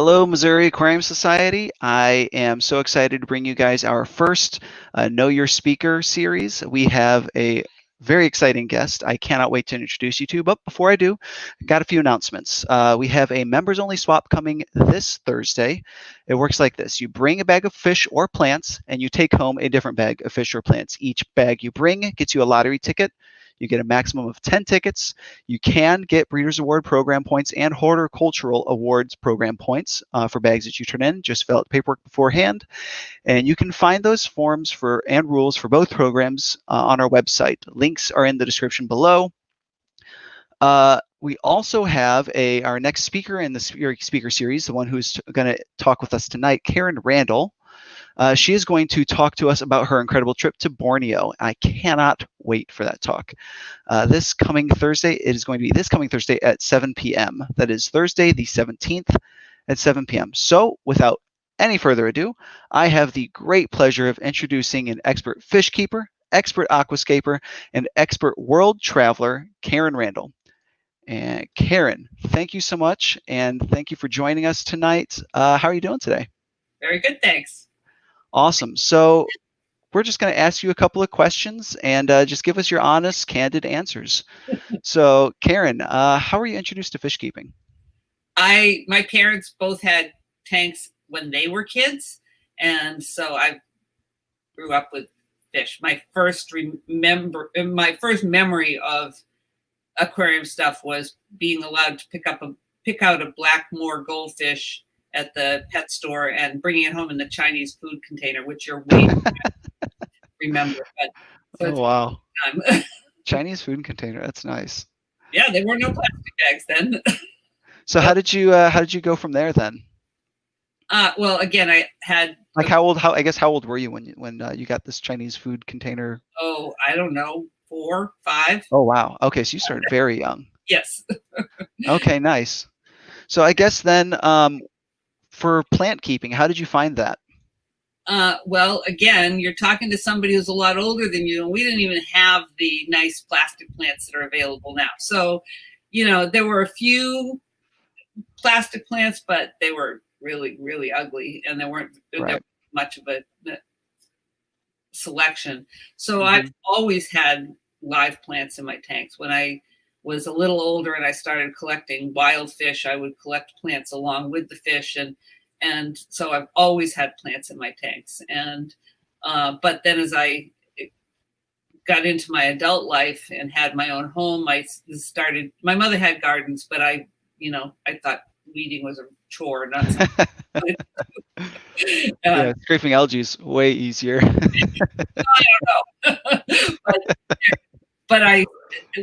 Hello, Missouri Aquarium Society. I am so excited to bring you guys our first Know Your Speaker series. We have a very exciting guest I cannot wait to introduce you to, but before I do, I got a few announcements. We have a members-only swap coming this Thursday. It works like this. You bring a bag of fish or plants, and you take home a different bag of fish or plants. Each bag you bring gets you a lottery ticket. You get a maximum of 10 tickets. You can get Breeders' Award program points and Horticultural Awards program points for bags that you turn in. Just fill out the paperwork beforehand. And you can find those forms and rules for both programs on our website. Links are in the description below. We also have our next speaker in the speaker series, the one who's going to talk with us tonight, Karen Randall. She is going to talk to us about her incredible trip to Borneo. I cannot wait for that talk. This coming Thursday, it is going to be this coming Thursday at 7 p.m. That is Thursday the 17th at 7 p.m. So without any further ado, I have the great pleasure of introducing an expert fish keeper, expert aquascaper, and expert world traveler, Karen Randall. And Karen, thank you so much, and thank you for joining us tonight. How are you doing today? Very good, thanks. Awesome. So we're just going to ask you a couple of questions and just give us your honest, candid answers. So Karen, how were you introduced to fish keeping? My parents both had tanks when they were kids, and so I grew up with fish. My first memory of aquarium stuff was being allowed to pick out a black moor goldfish at the pet store and bringing it home in the Chinese food container, which you're way remember. But, so oh wow, Chinese food container. That's nice. Yeah, there were no plastic bags then. So how did you go from there then? Well, again, I had like how old were you when you got this Chinese food container? Oh, I don't know, 4, 5. Oh wow. Okay, so you started very young. Yes. Okay, nice. So I guess then for plant keeping, how did you find that? Well, again, you're talking to somebody who's a lot older than you, and we didn't even have the nice plastic plants that are available now. So, there were a few plastic plants, but they were really, really ugly, and there weren't much of a selection. So I've always had live plants in my tanks. When I was a little older and I started collecting wild fish, I would collect plants along with the fish, and so I've always had plants in my tanks. And but then as I got into my adult life and had my own home, my mother had gardens, but I thought weeding was a chore, not something. Yeah, scraping algae is way easier. I don't know. But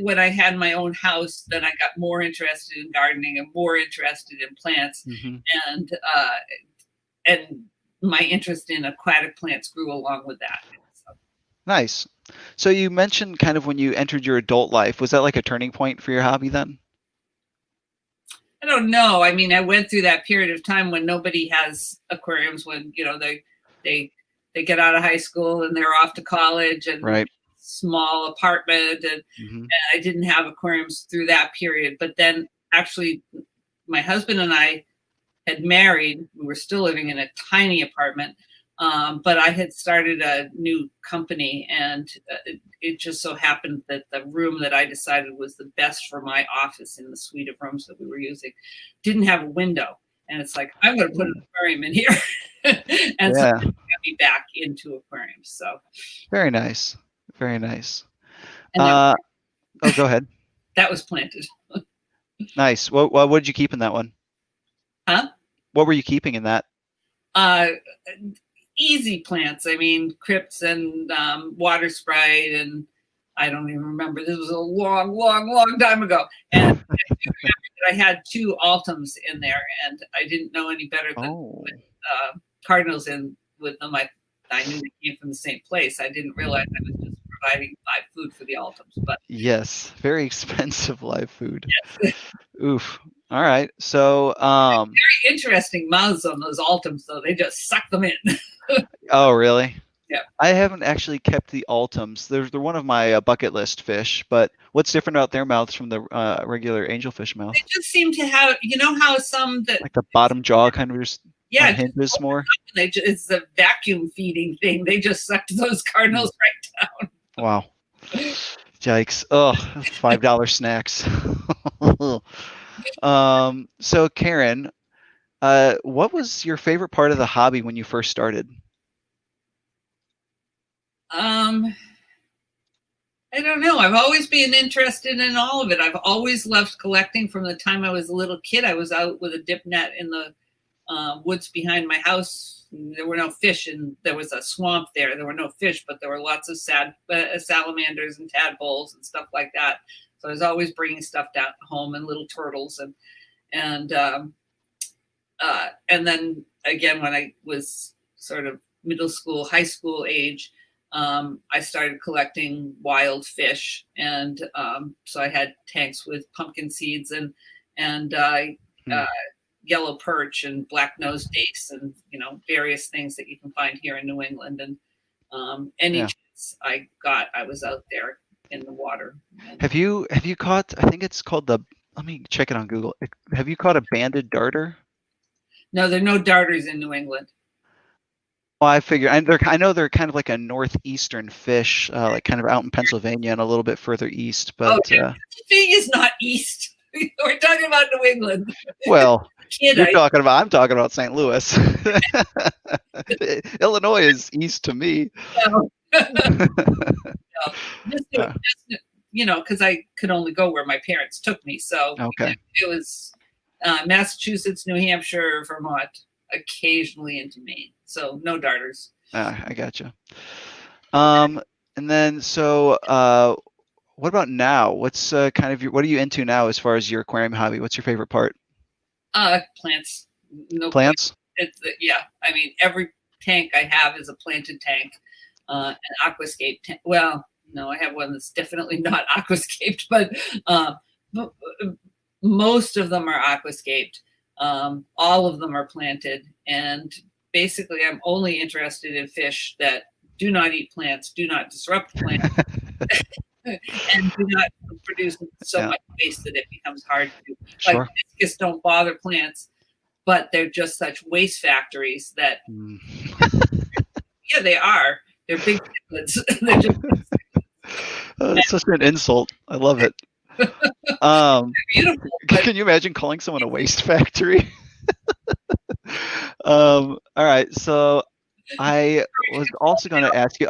when I had my own house, then I got more interested in gardening and more interested in plants, and my interest in aquatic plants grew along with that. So. Nice. So you mentioned kind of when you entered your adult life, was that like a turning point for your hobby then? I don't know. I mean, I went through that period of time when nobody has aquariums, when they get out of high school and they're off to college and small apartment, and I didn't have aquariums through that period. But then actually my husband and I had married. We were still living in a tiny apartment, but I had started a new company, and it just so happened that the room that I decided was the best for my office in the suite of rooms that we were using didn't have a window. And it's like, I'm going to put an aquarium in here. And so it got me back into aquariums. So very nice. Very nice. And go ahead. That was planted. Nice. What did you keep in that one? Huh? What were you keeping in that? Easy plants. I mean, crypts and water sprite, and I don't even remember. This was a long, long, long time ago. And I had 2 Altums in there, and I didn't know any better than put Cardinals in with them. I knew they came from the same place. I didn't realize I was just providing live food for the Altums. But yes, very expensive live food. Yes. Oof. All right. So very interesting mouths on those Altums, though. They just suck them in. Oh, really? Yeah. I haven't actually kept the Altums. They're one of my bucket list fish, but what's different about their mouths from the regular angelfish mouth? They just seem to have, you know how some that like the bottom jaw kind of just on hinges more. It's a vacuum feeding thing. They just sucked those cardinals right down. Wow. Yikes. Oh, $5 snacks. So Karen, what was your favorite part of the hobby when you first started? I don't know. I've always been interested in all of it. I've always loved collecting from the time I was a little kid. I was out with a dip net in the woods behind my house. There were no fish, and there was a swamp there. There were no fish, but there were lots of salamanders and tadpoles and stuff like that. So I was always bringing stuff down home and little turtles and then again when I was sort of middle school, high school age, I started collecting wild fish, and so I had tanks with pumpkin seeds and yellow perch and black-nosed dace and various things that you can find here in New England. And any chance I got, I was out there in the water. Have you caught? I think it's called the. Let me check it on Google. Have you caught a banded darter? No, there are no darters in New England. Well, I figure I know they're kind of like a northeastern fish, like kind of out in Pennsylvania and a little bit further east. But Pennsylvania's not east. We're talking about New England. Well, I'm talking about St. Louis. Illinois is east to me. No. No. Because I could only go where my parents took me. So it was Massachusetts, New Hampshire, Vermont, occasionally into Maine. So no darters. I gotcha. And then what about now? What's what are you into now as far as your aquarium hobby? What's your favorite part? Plants. No plants? I mean, every tank I have is a planted tank, an aquascape tank. Well, no, I have one that's definitely not aquascaped, but most of them are aquascaped. All of them are planted, and basically I'm only interested in fish that do not eat plants, do not disrupt plants, and do not produce so much waste that it becomes hard to. Like fiscus don't bother plants, but they're just such waste factories that they are. They're big cichlids. They're just that's such an insult. I love it. Beautiful. Can you imagine calling someone a waste factory? All right. So I was also going to ask you.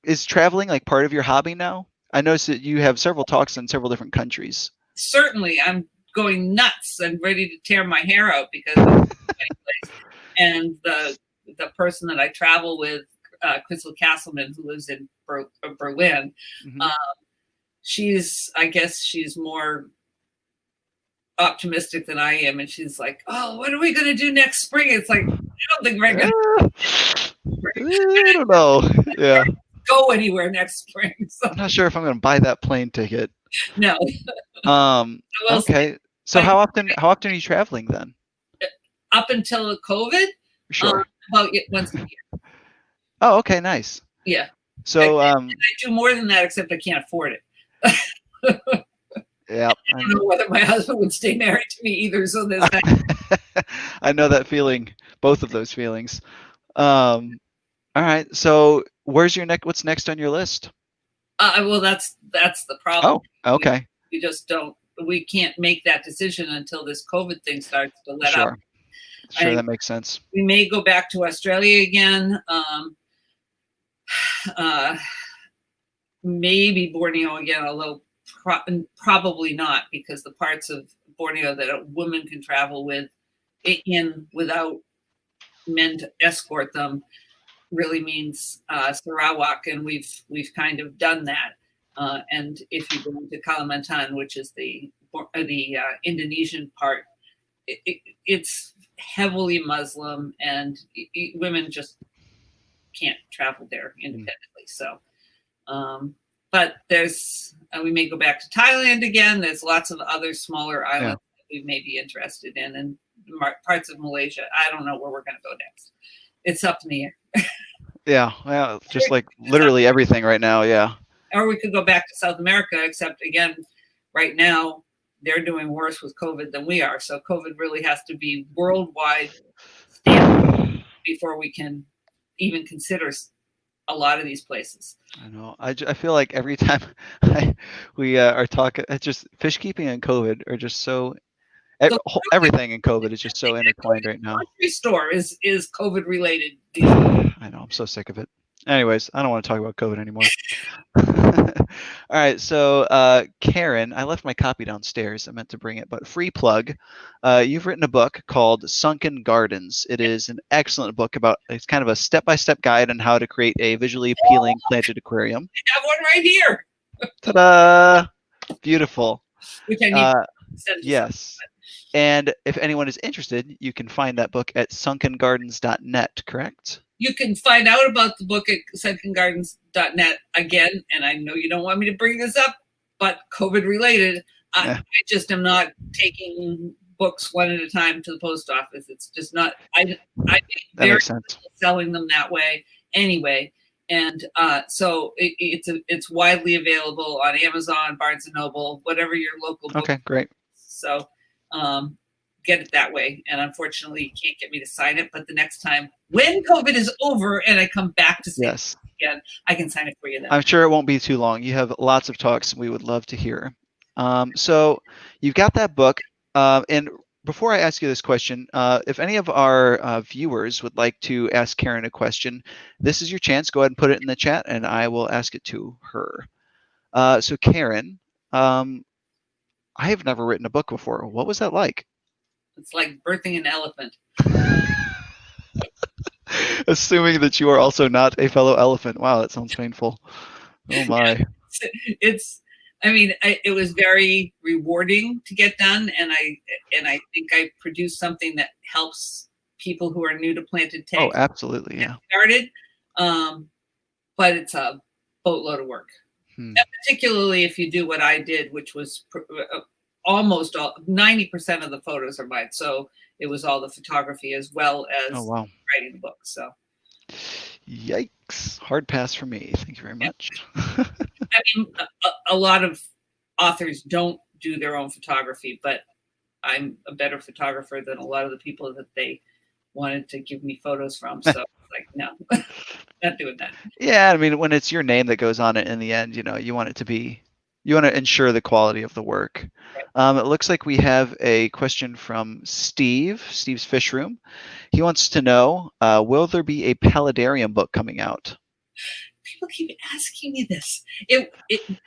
Is traveling like part of your hobby now? I noticed that you have several talks in several different countries. Certainly, I'm going nuts and ready to tear my hair out because of many places. And the person that I travel with, Crystal Castleman, who lives in Berlin, I guess she's more optimistic than I am, and she's like, "Oh, what are we going to do next spring?" It's like, I don't think we're going to. I don't know. Yeah. Go anywhere next spring. So. I'm not sure if I'm going to buy that plane ticket. No. Okay. So how often are you traveling then? Up until COVID. Sure. About once a year. Oh, okay, nice. Yeah. So I do more than that, except I can't afford it. Yeah. I don't know whether my husband would stay married to me either. So there's that. I know that feeling, both of those feelings. All right. So what's next on your list? Well, that's the problem. Oh, okay. We just we can't make that decision until this COVID thing starts to let up. Sure, that makes sense. We may go back to Australia again. Maybe Borneo again, although probably not, because the parts of Borneo that a woman can travel without men to escort them really means Sarawak, and we've kind of done that. And if you go to Kalimantan, which is the Indonesian part, it's heavily Muslim, and women just can't travel there independently. So, but we may go back to Thailand again. There's lots of other smaller islands that we may be interested in, and parts of Malaysia. I don't know where we're going to go next. It's up in the air. Yeah, well, just like literally everything right now. Yeah. Or we could go back to South America, except again, right now they're doing worse with COVID than we are. So COVID really has to be worldwide standard before we can even consider a lot of these places. I know. I feel like every time we are talking, it's just fish keeping and COVID are just so. Everything in COVID is just so intertwined right now. Grocery store is COVID related. I know. I'm so sick of it. Anyways, I don't want to talk about COVID anymore. All right. So, Karen, I left my copy downstairs. I meant to bring it, but free plug. You've written a book called Sunken Gardens. It is an excellent book it's kind of a step-by-step guide on how to create a visually appealing planted aquarium. I have one right here. Ta-da! Beautiful. Which I need to send to yes. And if anyone is interested, you can find that book at sunkengardens.net, correct? You can find out about the book at sunkengardens.net again. And I know you don't want me to bring this up, but COVID related, I just am not taking books one at a time to the post office. It's just not, I that makes sense. Selling them that way anyway. And so it's widely available on Amazon, Barnes & Noble, whatever your local book. Okay, great. So get it that way. And unfortunately, you can't get me to sign it. But the next time, when COVID is over and I come back to say it again, I can sign it for you then. I'm sure it won't be too long. You have lots of talks we would love to hear. So you've got that book. And before I ask you this question, if any of our viewers would like to ask Karen a question, this is your chance. Go ahead and put it in the chat, and I will ask it to her. So Karen, I have never written a book before. What was that like? It's like birthing an elephant. Assuming that you are also not a fellow elephant. Wow, that sounds painful. Oh my. It was very rewarding to get done, and I think I produced something that helps people who are new to planted tanks. Oh, absolutely, yeah. Started, but it's a boatload of work. And particularly if you do what I did, which was almost 90% of the photos are mine. So it was all the photography as well as writing the book. So, yikes! Hard pass for me. Thank you very much. A lot of authors don't do their own photography, but I'm a better photographer than a lot of the people that they wanted to give me photos from. So like, no, not doing that. Yeah, I mean, when it's your name that goes on it in the end, you want it to be. You want to ensure the quality of the work. Right. It looks like we have a question from Steve's Fish Room. He wants to know, will there be a paludarium book coming out? People keep asking me this.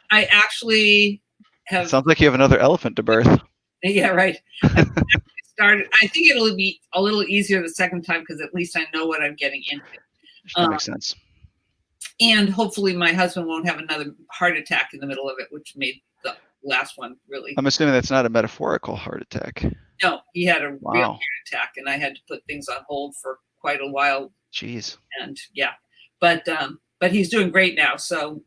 I actually have. Sounds like you have another elephant to birth. Yeah, right. I think it'll be a little easier the second time because at least I know what I'm getting into. That makes sense. And hopefully my husband won't have another heart attack in the middle of it, which made the last one really. I'm assuming that's not a metaphorical heart attack. No, he had a real heart attack, and I had to put things on hold for quite a while. Jeez. And yeah, but he's doing great now. So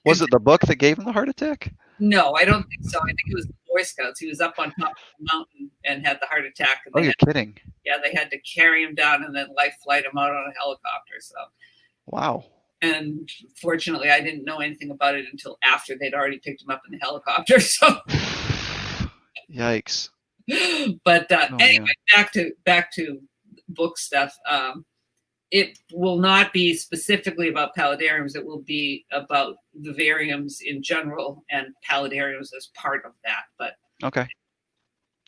was it the book that gave him the heart attack? No, I don't think so. I think it was the Boy Scouts. He was up on top of the mountain and had the heart attack. And you're kidding. Yeah, they had to carry him down and then life flight him out on a helicopter. So. Wow. And fortunately, I didn't know anything about it until after they'd already picked him up in the helicopter. So, yikes. But anyway, back to book stuff. It will not be specifically about paludariums. It will be about vivariums in general and paludariums as part of that. But okay,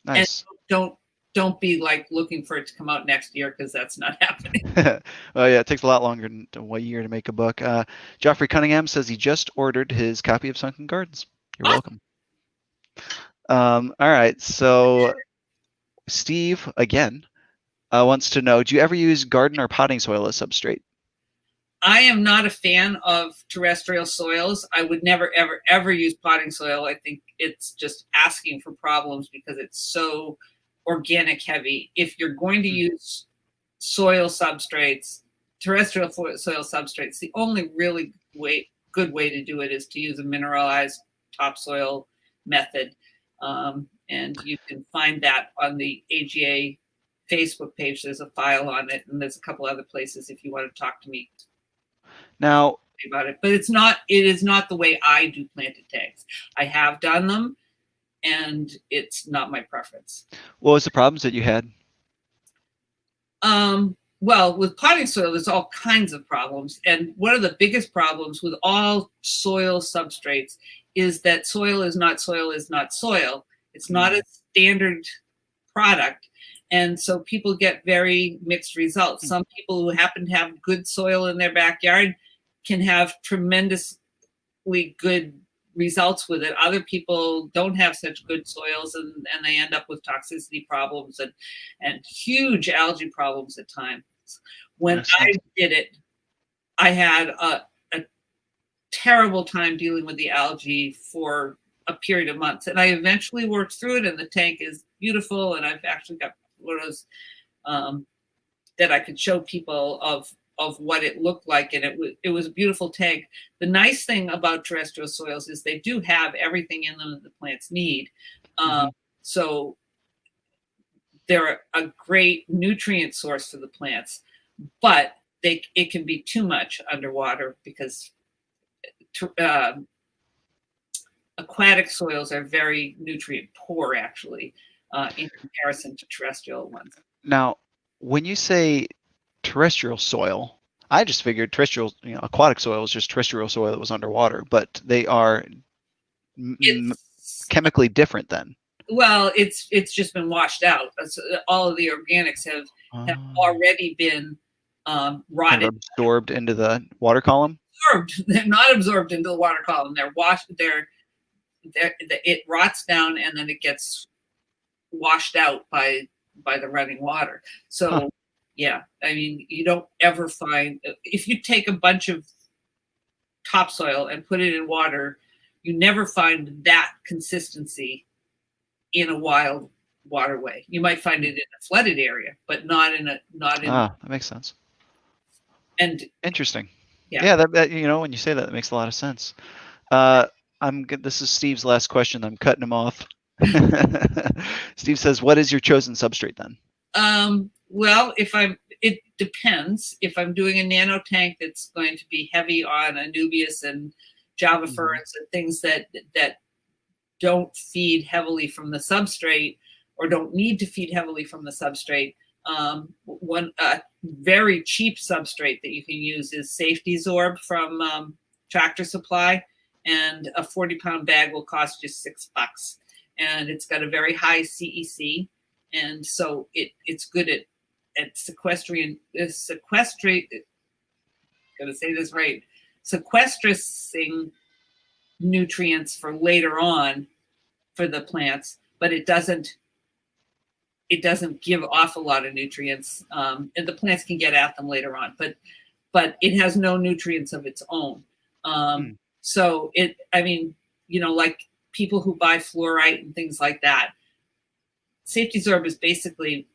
nice. And don't be like looking for it to come out next year because that's not happening. Well, yeah, it takes a lot longer than a year to make a book. Geoffrey Cunningham says he just ordered his copy of Sunken Gardens. You're welcome. All right, so Steve again wants to know: do you ever use garden or potting soil as substrate? I am not a fan of terrestrial soils. I would never, ever, ever use potting soil. I think it's just asking for problems because it's so organic heavy. If you're going to use soil substrates, terrestrial soil substrates, the only really good way to do it is to use a mineralized topsoil method. And you can find that on the AGA Facebook page. There's a file on it, and there's a couple other places if you want to talk to me now about it. But it is not the way I do planted tanks. I have done them, and it's not my preference. What was the problems that you had? Well, with potting soil, there's all kinds of problems. And one of the biggest problems with all soil substrates is that soil is not soil is not soil. It's not a standard product. And so people get very mixed results. Some people who happen to have good soil in their backyard can have tremendously good results with it. Other people don't have such good soils, and they end up with toxicity problems and huge algae problems at times. When I did it, I had a terrible time dealing with the algae for a period of months, and I eventually worked through it, and the tank is beautiful, and I've actually got photos that I could show people of what it looked like, and it was a beautiful tank. The nice thing about terrestrial soils is they do have everything in them that the plants need. So they're a great nutrient source for the plants, but it can be too much underwater because aquatic soils are very nutrient poor, actually, in comparison to terrestrial ones. Now, when you say terrestrial soil, I just figured terrestrial, aquatic soil is just terrestrial soil that was underwater, but they are chemically different then. Well, it's just been washed out. All of the organics have already been rotted. Kind of absorbed into the water column? They're not absorbed into the water column. They're washed. It rots down, and then it gets washed out by the running water. So, yeah, I mean, you don't ever find, if you take a bunch of topsoil and put it in water, you never find that consistency in a wild waterway. You might find it in a flooded area, but not in. That makes sense. And interesting. Yeah, that when you say that, it makes a lot of sense. This is Steve's last question. I'm cutting him off. Steve says, "What is your chosen substrate then?" Well, it depends. If I'm doing a nano tank that's going to be heavy on anubias and Java ferns and things that don't feed heavily from the substrate or don't need to feed heavily from the substrate, one very cheap substrate that you can use is Safety Zorb from Tractor Supply, and a 40-pound bag will cost you $6. And it's got a very high CEC, and so it's good at sequestering. Gotta say this right. Sequestering nutrients for later on for the plants, but it doesn't give off a lot of nutrients, and the plants can get at them later on. But it has no nutrients of its own. So like people who buy fluorite and things like that, Safety Zorb is basically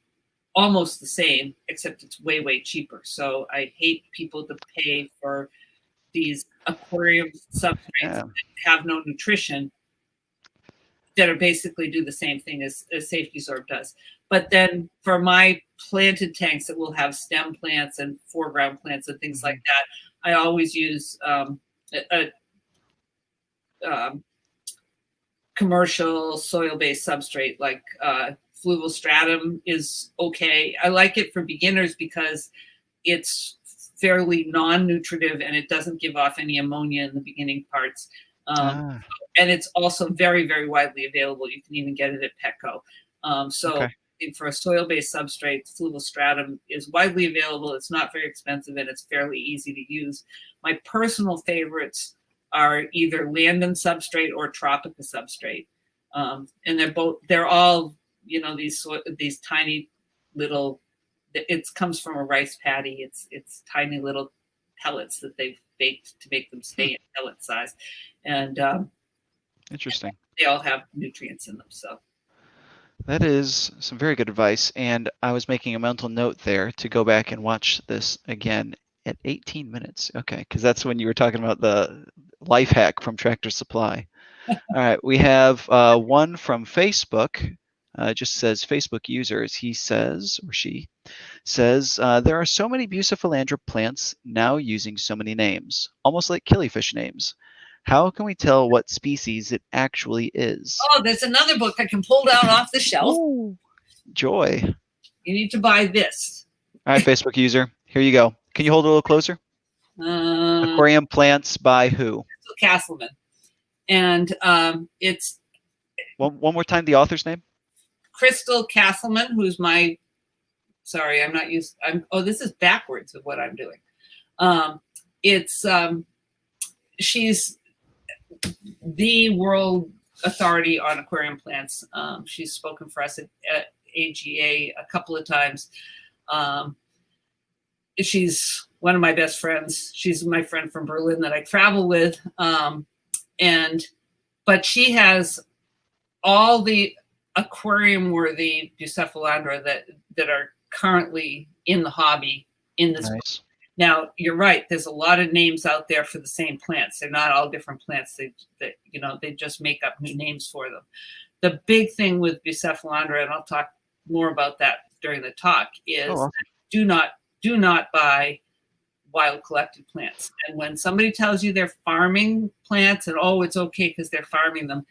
almost the same, except it's way, way cheaper. So I hate people to pay for these aquarium substrates that have no nutrition, that are basically do the same thing as Safety Zorb does. But then for my planted tanks that will have stem plants and foreground plants and things like that, I always use a commercial soil-based substrate like fluval stratum is okay. I like it for beginners because it's fairly non-nutritive and it doesn't give off any ammonia in the beginning parts. And it's also very, very widely available. You can even get it at Petco. For a soil-based substrate, fluval stratum is widely available. It's not very expensive and it's fairly easy to use. My personal favorites are either Landon substrate or Tropica substrate. And they're all, these tiny little, it comes from a rice paddy. It's tiny little pellets that they've baked to make them stay in pellet size. And interesting. They all have nutrients in them. So that is some very good advice. And I was making a mental note there to go back and watch this again at 18 minutes. Okay, because that's when you were talking about the life hack from Tractor Supply. All right, we have one from Facebook. Just says Facebook users. He says, or she says, there are so many Bucephalandra plants now using so many names, almost like killifish names. How can we tell what species it actually is? Oh, there's another book I can pull down off the shelf. Ooh, joy. You need to buy this. All right, Facebook user, here you go. Can you hold it a little closer? Aquarium plants by who? Castleman. And it's... One more time, the author's name? Crystal Castleman, who's my... Sorry, I'm not used... oh, this is backwards of what I'm doing. She's the world authority on aquarium plants. She's spoken for us at AGA a couple of times. She's one of my best friends. She's my friend from Berlin that I travel with. But she has all the aquarium-worthy Bucephalandra that are currently in the hobby in this book. Now, you're right. There's a lot of names out there for the same plants. They're not all different plants. They just make up new names for them. The big thing with Bucephalandra, and I'll talk more about that during the talk, is do not buy wild collected plants. And when somebody tells you they're farming plants and, oh, it's okay because they're farming them,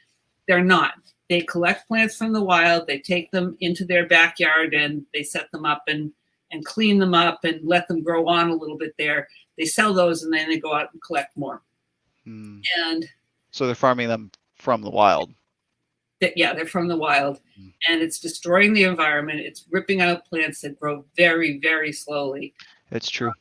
they're not. They collect plants from the wild, they take them into their backyard and they set them up and clean them up and let them grow on a little bit there. They sell those and then they go out and collect more. And so they're farming them from the wild. Yeah, they're from the wild. And it's destroying the environment. It's ripping out plants that grow very, very slowly. It's true.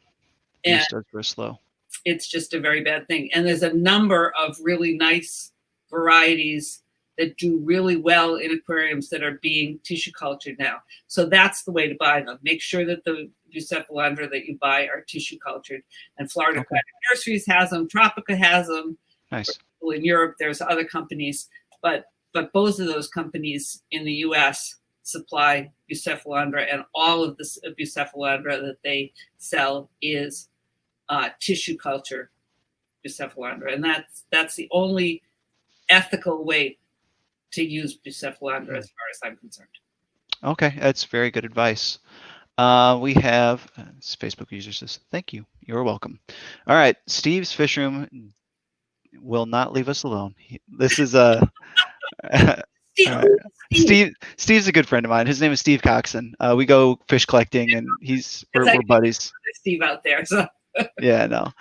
It starts very slow. It's just a very bad thing. And there's a number of really nice varieties that do really well in aquariums that are being tissue cultured now. So that's the way to buy them. Make sure that the Bucephalandra that you buy are tissue cultured. And Florida Aquatic Nurseries has them. Tropica has them. Nice. In Europe, there's other companies, but both of those companies in the U.S. supply Bucephalandra, and all of the Bucephalandra that they sell is tissue culture Bucephalandra, and that's the only ethical way to use Bucephalandra as far as I'm concerned. Okay, that's very good advice. We have Facebook user says, thank you. You're welcome. All right, Steve's Fish Room will not leave us alone. This is a Steve's a good friend of mine. His name is Steve Coxon. We go fish collecting, and we're buddies. Steve out there, so. Yeah, no.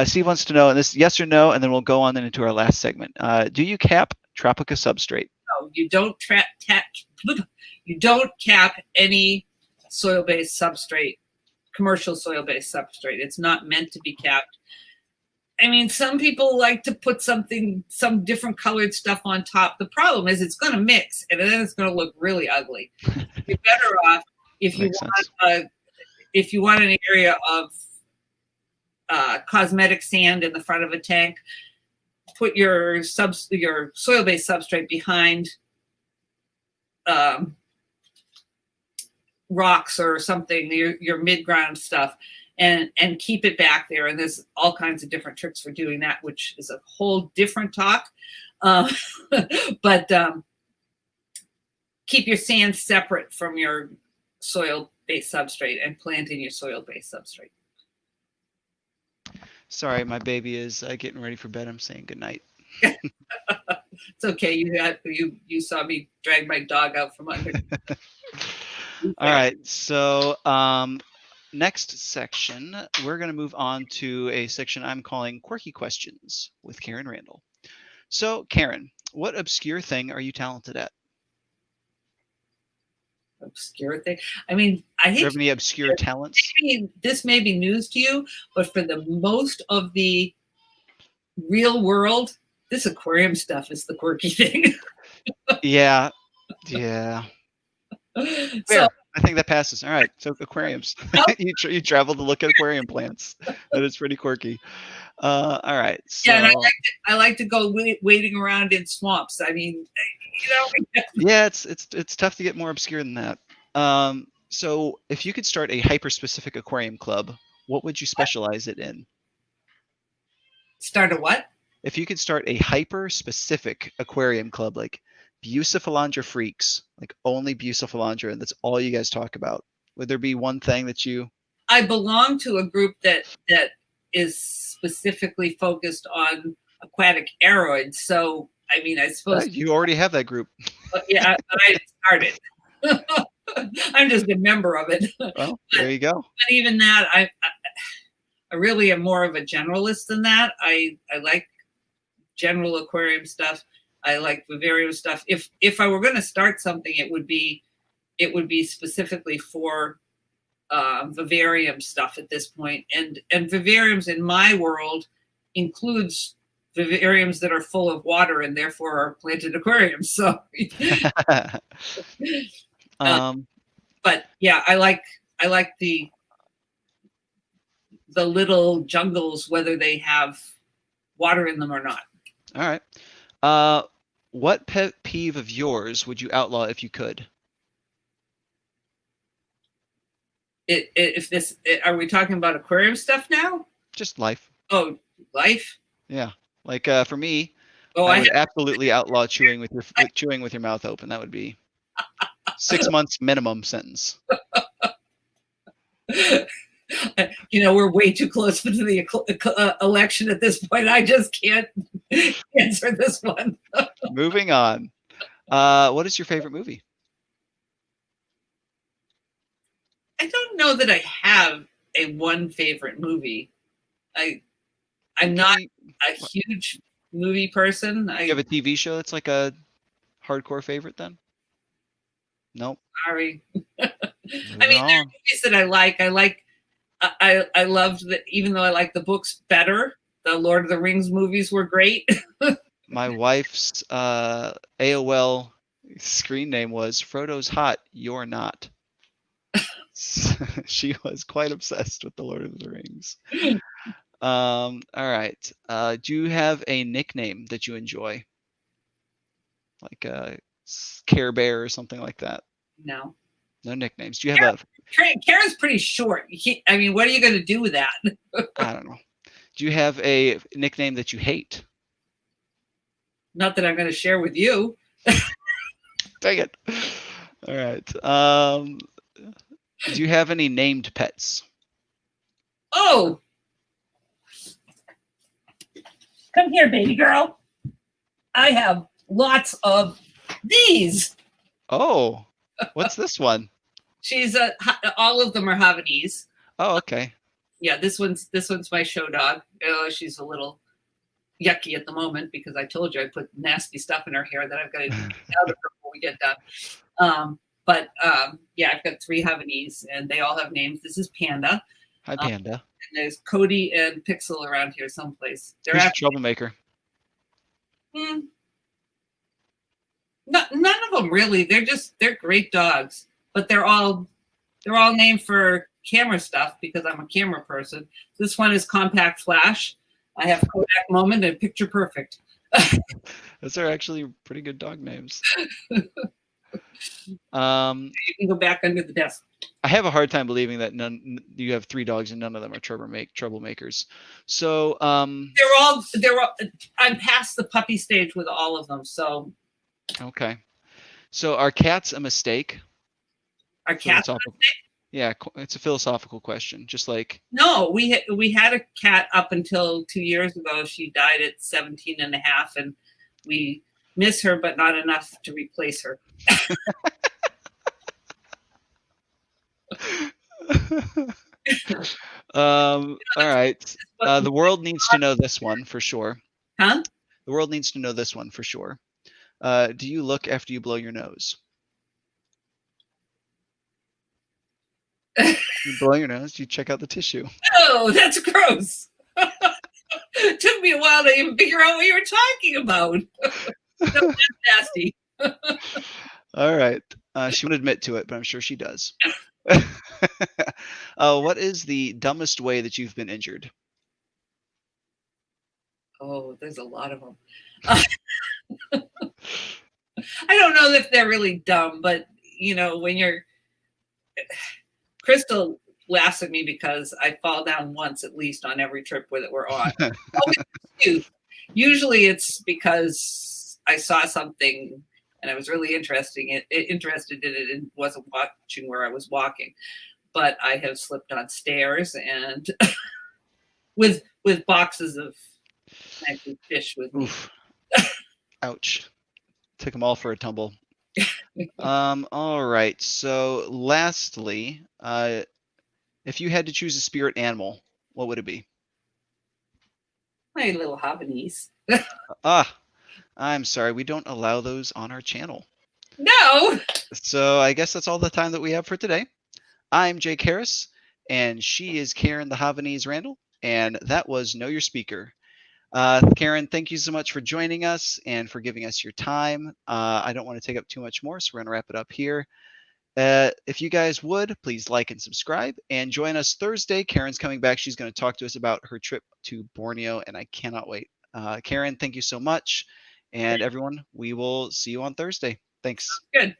Steve wants to know, and this yes or no, and then we'll go on then into our last segment. Do you cap Tropica substrate? No, you don't you don't cap any soil-based substrate, commercial soil-based substrate. It's not meant to be capped. I mean, some people like to put some different colored stuff on top. The problem is it's going to mix, and then it's going to look really ugly. You're better off if you want an area of cosmetic sand in the front of a tank. Put your soil-based substrate behind rocks or something, your mid-ground stuff. And keep it back there. And there's all kinds of different tricks for doing that, which is a whole different talk. But keep your sand separate from your soil-based substrate and plant in your soil-based substrate. Sorry, my baby is getting ready for bed. I'm saying good night. It's okay. You saw me drag my dog out from under. All right. So next section, we're going to move on to a section I'm calling Quirky Questions with Karen Randall. So, Karen, what obscure thing are you talented at? Obscure thing? I mean, I hate. Do you have any obscure talents? This may be news to you, but for the most of the real world, this aquarium stuff is the quirky thing. Yeah. So, I think that passes. All right. So aquariums. You travel to look at aquarium plants. That is pretty quirky. All right. So, yeah, and I like to go wading around in swamps. I mean, Yeah, it's tough to get more obscure than that. So if you could start a hyper-specific aquarium club, what would you specialize it in? Start a what? If you could start a hyper-specific aquarium club, like Bucephalandra Freaks, like only Bucephalandra, and that's all you guys talk about, would there be one thing that you... I belong to a group that is specifically focused on aquatic aeroids. So, I mean, I suppose... You already have that group. Yeah, I started. I'm just a member of it. Well, there you go. But even that, I really am more of a generalist than that. I like general aquarium stuff. I like vivarium stuff. If I were going to start something, it would be specifically for vivarium stuff at this point. And vivariums in my world includes vivariums that are full of water and therefore are planted aquariums. So, but yeah, I like the little jungles, whether they have water in them or not. All right. What pet peeve of yours would you outlaw if you could? Are we talking about aquarium stuff now? Just life. Oh, life. Yeah, like for me, Oh, I would absolutely outlaw chewing with your mouth open. That would be 6 months minimum sentence. You know, we're way too close to the election at this point. I just can't answer this one. Moving on. What is your favorite movie? I don't know that I have a one favorite movie. I'm not a huge movie person. You have a TV show that's like a hardcore favorite then? Nope. Sorry. I mean, there are movies that I like. I loved that, even though I like the books better. The Lord of the Rings movies were great. My wife's AOL screen name was Frodo's hot, you're not. She was quite obsessed with the Lord of the Rings. All right. Do you have a nickname that you enjoy? Like a Care Bear or something like that? No. No nicknames. Do you have Karen's pretty short. I mean, what are you going to do with that? I don't know. Do you have a nickname that you hate? Not that I'm going to share with you. Dang it. All right. Do you have any named pets? Oh. Come here, baby girl. I have lots of these. Oh, what's this one? She's all of them are Havanese. Oh, okay. Yeah, this one's my show dog. She's a little yucky at the moment because I told you I put nasty stuff in her hair that I've got to get out of her before we get done. But yeah, I've got 3 Havanese and they all have names. This is Panda. Hi, Panda. And there's Cody and Pixel around here someplace. Who's a troublemaker? None of them really. They're great dogs, but they're all named for camera stuff because I'm a camera person. This one is Compact Flash. I have Kodak Moment and Picture Perfect. Those are actually pretty good dog names. You can go back under the desk. I have a hard time believing that you have 3 dogs and none of them are troublemakers. So they're all. I'm past the puppy stage with all of them. So okay. So are cats a mistake? Are cats a mistake? Yeah, it's a philosophical question. Just like no, we had a cat up until 2 years ago. She died at 17 and a half, and we miss her, but not enough to replace her. All right. The world needs to know this one for sure. Huh? The world needs to know this one for sure. Do you look after you blow your nose? You blow your nose, do you check out the tissue? Oh, that's gross. It took me a while to even figure out what you were talking about. No, that's nasty. All right. She won't admit to it, but I'm sure she does. What is the dumbest way that you've been injured? Oh, there's a lot of them. I don't know if they're really dumb, but you know, when you're Crystal laughs at me because I fall down once at least on every trip that we're on. Always cute. Usually it's because I saw something and I was really interested in it and wasn't watching where I was walking. But I have slipped on stairs and with boxes of fish with me. Oof. Ouch. Took them all for a tumble. All right. So lastly, if you had to choose a spirit animal, what would it be? My little Havanese. I'm sorry. We don't allow those on our channel. No. So I guess that's all the time that we have for today. I'm Jake Harris, and she is Karen the Havanese Randall, and that was Know Your Speaker. Karen, thank you so much for joining us and for giving us your time. I don't want to take up too much more, so we're going to wrap it up here. If you guys would, please like and subscribe and join us Thursday. Karen's coming back. She's going to talk to us about her trip to Borneo, and I cannot wait. Karen, thank you so much. And everyone, we will see you on Thursday. Thanks. Good.